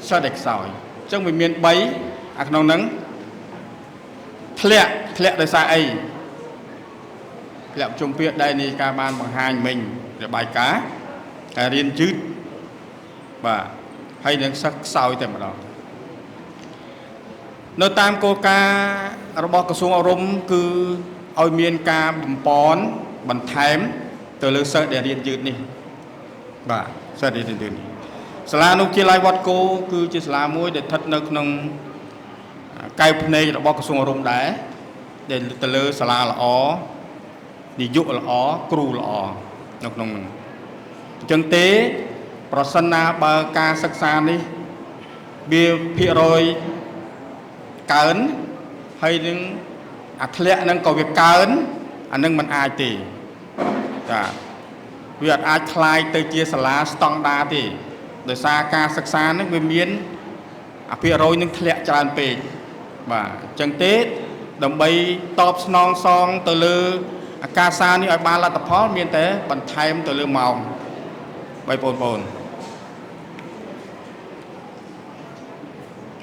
សិស្សដែលខ្សោយអញ្ចឹងវាមាន3អាក្នុងហ្នឹងធ្លាក់ដោយសារអីធ្លាក់ជុំពាក្យដែលនេះការបានបង្ហាញមិញរបាយការណ៍រៀនយឺតបាទហើយនឹងសិស្សខ្សោយតែម្ដងនៅតាមគោលការណ៍របស់ក្រសួងអប់រំគឺឲ្យមានការបំពន់បន្ថែមទៅលើសិស្សដែលរៀនយឺតនេះបាទសិស្សដែលរៀនយឺតនេះសាលានោះជាឡាយវត្តគោគឺជាសាលាមួយដែលស្ថិតនៅក្នុងកែវភ្នែករបស់ក្រសួងអប់រំដែរដែលទៅលើសាលាល្អនាយកល្អគ្រូល្អនៅក្នុងនោះអញ្ចឹងទេប្រសិនណាបើការសិក្សានេះវាភាគរយកើនហើយនឹងអាធ្លាក់ហ្នឹងក៏វាកើនអានឹងមិនអាចទេចាវាអាចคล้ายទៅជាសាលាស្តង់ដារទេដោយសារការសិក្សាហ្នឹងវាមានអាភាគរយនឹងធ្លាក់ច្រើនពេកបាទអញ្ចឹងទេ ដើម្បីតបស្នងសងទៅលើអាកាសានេះឲ្យបានលទ្ធផលមានតែបន្ថែមទៅលើម៉ោងបីបងប្អូន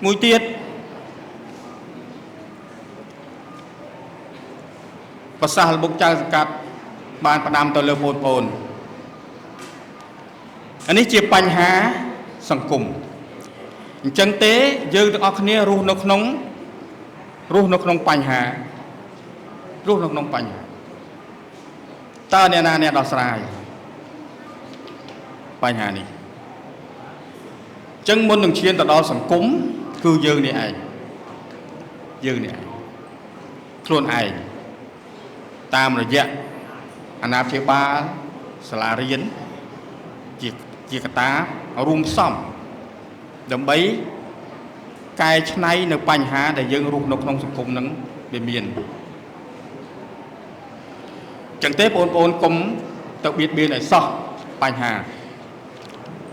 មួយទៀតប្រសាសន៍របស់ចៅសង្កាត់បានផ្ដាំទៅលើបងប្អូនអានេះជាបញ្ហាសង្គមអញ្ចឹងទេយើងទាំងអស់គ្នារស់នៅក្នុងបញ្ហាតើអ្នកណាអ្នកដោះស្រាយបញ្ហានេះអញ្ចឹងមុននឹងឈានទៅដល់សង្គមគឺយើងនេះឯងខ្លួនឯងតាមរយៈអាណាព្យាបាលសាលារៀនជាកត្តារួមផ្សំដើម្បីកែច្នៃនៅបញ្ហាដែលយើងរស់នៅក្នុងសង្គមនឹងវាមានចឹងទេបងប្អូនកុំទៅបៀតបៀនឲ្យសោះបញ្ហា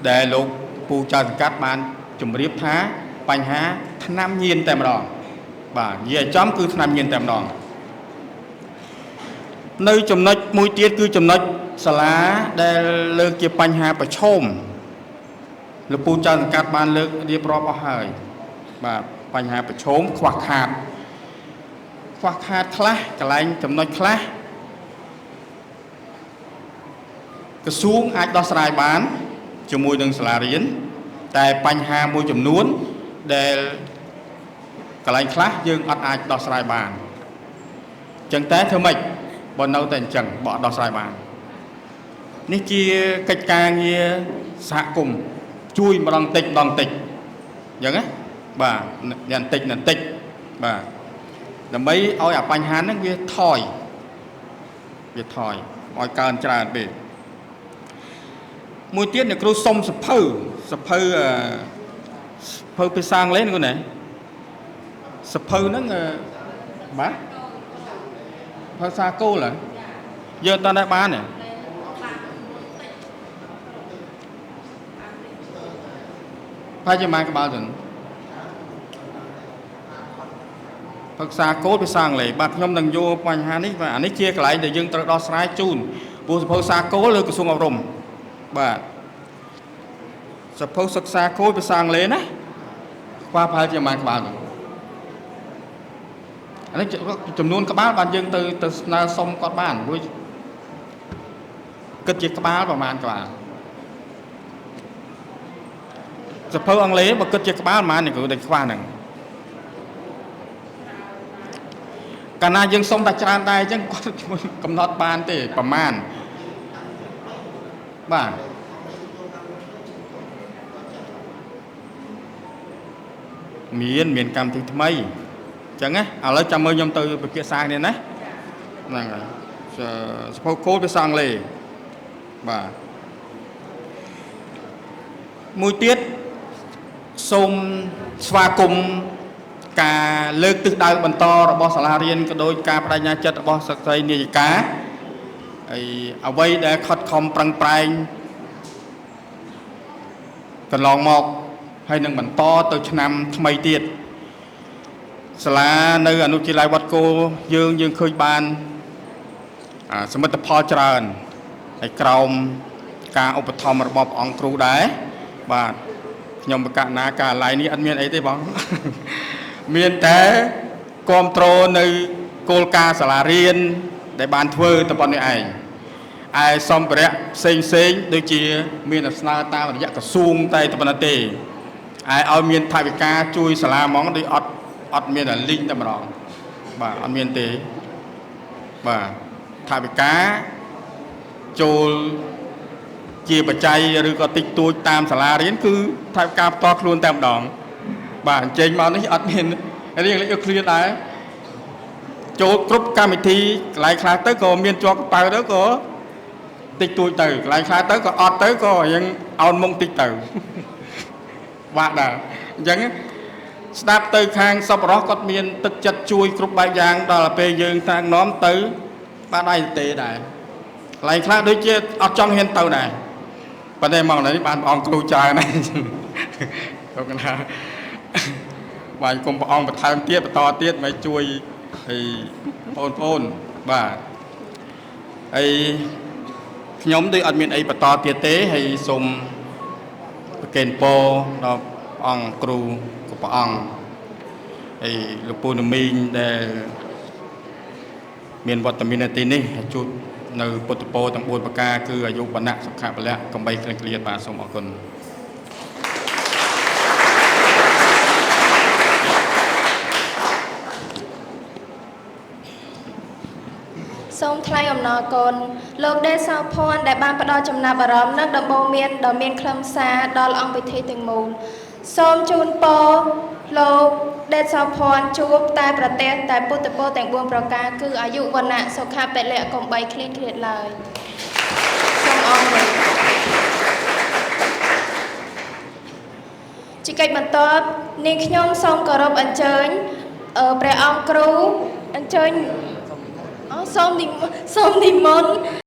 ដែលលោកពូចៅសង្កាត់បានជម្រាបថាបញ្ហាថ្នាំញៀនតែម្ដងបាទនិយាយឲ្យចំគឺថ្នាំញៀនតែម្ដងនៅចំណុចមួយទៀតគឺចំណុចសាលាដែលលើកជាបញ្ហាប្រឈមលោកពូចៅសង្កាត់បានលើករៀបរាប់អស់ហើយបាទបញ្ហាប្រឈមខ្វះខាតខ្លះកន្លែងចំណុចខ្លះក្រសួងអាចដោះស្រាយបានជាមួយនឹងសាលារៀនតែបញ្ហាមួយចំនួនដែលកន្លែងខ្លះយើងអត់អាចដោះស្រាយបានអញ្ចឹងតែធ្វើម៉េចបើនៅតែអញ្ចឹងបើអត់ដោះស្រាយបាននេះជាកិច្ចការងារសហគមន៍ជួយម្ដងតិចអញ្ចឹងណាបាទយ៉ាងតិចបាទដើម្បីឲ្យអាបញ្ហាហ្នឹងវាថយឲ្យកើនច្រើនពេកមួយទៀតអ្នកគ្រូសុំសភៅភាសាអង់គ្លេសហ្នឹងណាសភៅហ្នឹងបាទភាសាគោលយើងតើដែរបានទេហើយជាម៉ែក្បាលទៅភាសាគោលភាសាអង់គ្លេសបាទខ្ញុំនឹងយកបញ្ហានេះបាទអានេះជាកន្លែងដែលយើងត្រូវដោះស្រាយជូនព្រោះសភៅភាសាគោលលើក្រសួងអប់រំបាទសភៅសិក្សាគោលភាសាអង់គ្លេសណាខ្វះប្រហែលជាម៉ែក្បាលទៅអានេះចំនួនក្បាលបានយើងទៅស្នើសុំគាត់បានរួចគិតជាក្បាលប្រហែលក្បាលសភៅអង់គ្លេសបើគិតជាក្បាលប្រហែលនេះគឺតែខ្វះហ្នឹងកាលណាយើងសុំតែច្រើនដែរអញ្ចឹងគាត់កំណត់បានទេប្រហែលបាទមានកម្មវិធីថ្មីអញ្ចឹងណាឥឡូវចាំមើលខ្ញុំទៅពិភាក្សាគ្នាណាហ្នឹងហើយសភៅគោលភាសាអង់គ្លេសបាទមួយទៀតសូមស្វាគមន៍ការលើកទិសដៅបន្តរបស់សាលារៀនក៏ដូចការបដិញ្ញាចិត្តរបស់សិក្សានាយិកាហើយអ្វីដែលខិតខំប្រឹងប្រែងកន្លងមកហើយនឹងបន្តទៅឆ្នាំថ្មីទៀតសាលានៅអនុវិទ្យាល័យវត្តគោយើងឃើញបានសមិទ្ធផលច្រើនហើយក្រោមការឧបត្ថម្ភរបស់ព្រះអង្គគ្រូដែរបាទខ្ញុំបកណាការឡាយនេះអត់មានអីទេបងមានតែគ្រប់គ្រងនៅគោលការណ៍សាលារៀនដែលបានធ្វើតែប៉ុណ្្នេះឯងឯសម្ភារៈផ្សេងដូចជាមានស្នើតាមរយៈក្រសួងតែប៉ុណ្ណឹងទេឲ្យមានថវិកាជួយសាលាហ្មងដូចអត់មានលីងតែម្ដងបាទអត់មានទេបាទថវិកាចូលជាបច្ច័យឬក៏តិចតួចតាមសាលារៀនគឺថវិកាផ្ទាល់ខ្លួនតែម្ដងបាទអញ្ជើញមកនេះអត់មានរៀងលេខឃ្លាដែរចូលគ្រប់កម្មវិធីកន្លែងខ្លះទៅក៏មានជាប់កប៉ៅទៅក៏តិចតួចទៅកន្លែងខ្លះទៅក៏អត់ទៅក៏យើងអោនមុខតិចទៅបាទដែរអញ្ចឹងស្ដាប់ទៅខាងសប្បុរសគាត់មានទឹកចិត្តជួយគ្រប់បែបយ៉ាងដល់ពេលយើងតាំងនាំទៅបាទដៃទេដែរកន្លែងខ្លះដូចជាអត់ចង់ហ៊ានទៅដែរប៉ុន្តែមកនេះបានព្រះអង្គគ្រូច្រើនណាស់គាត់ថាបាទគុំព្រះអង្គបន្ថែមទៀតបន្តទៀតមកជួយ ហើយបងបាទហើយខ្ញុំដូចអត់មានអីបន្តទៀតទេហើយសូមប្រកេនពរដល់អង្គគ្រូគ្រប់ព្រះអង្គហើយលោកពូនមីងដែលមានវត្តមាននៅទីនេះជួបនៅពុទ្ធពរទាំង4ប្រការគឺអាយុវណ្ណៈសុខៈពលៈកំបីគ្លៀងគ្លាតបាទសូមអរគុណ សូមថ្លែងអំណរគុណលោកដេសោភ័ណ្ឌដែលបានផ្ដល់ចំណាប់អារម្មណ៍និងដំបូន្មានដ៏មានខ្លឹមសារដល់អង្គពិធីទាំងមូលសូមជូនពរលោកដេសោភ័ណ្ឌជួបតែប្រទេសតែពុទ្ធពរទាំង4ប្រការគឺអាយុវណ្ណៈសុខៈពលៈកំបីគ្លៀងគ្លាតឡើយសូមអរគុណជាកិច្ចបន្ទាប់នាងខ្ញុំសូមគោរពអញ្ជើញព្រះអង្គគ្រូអញ្ជើញសូមនិមន្ត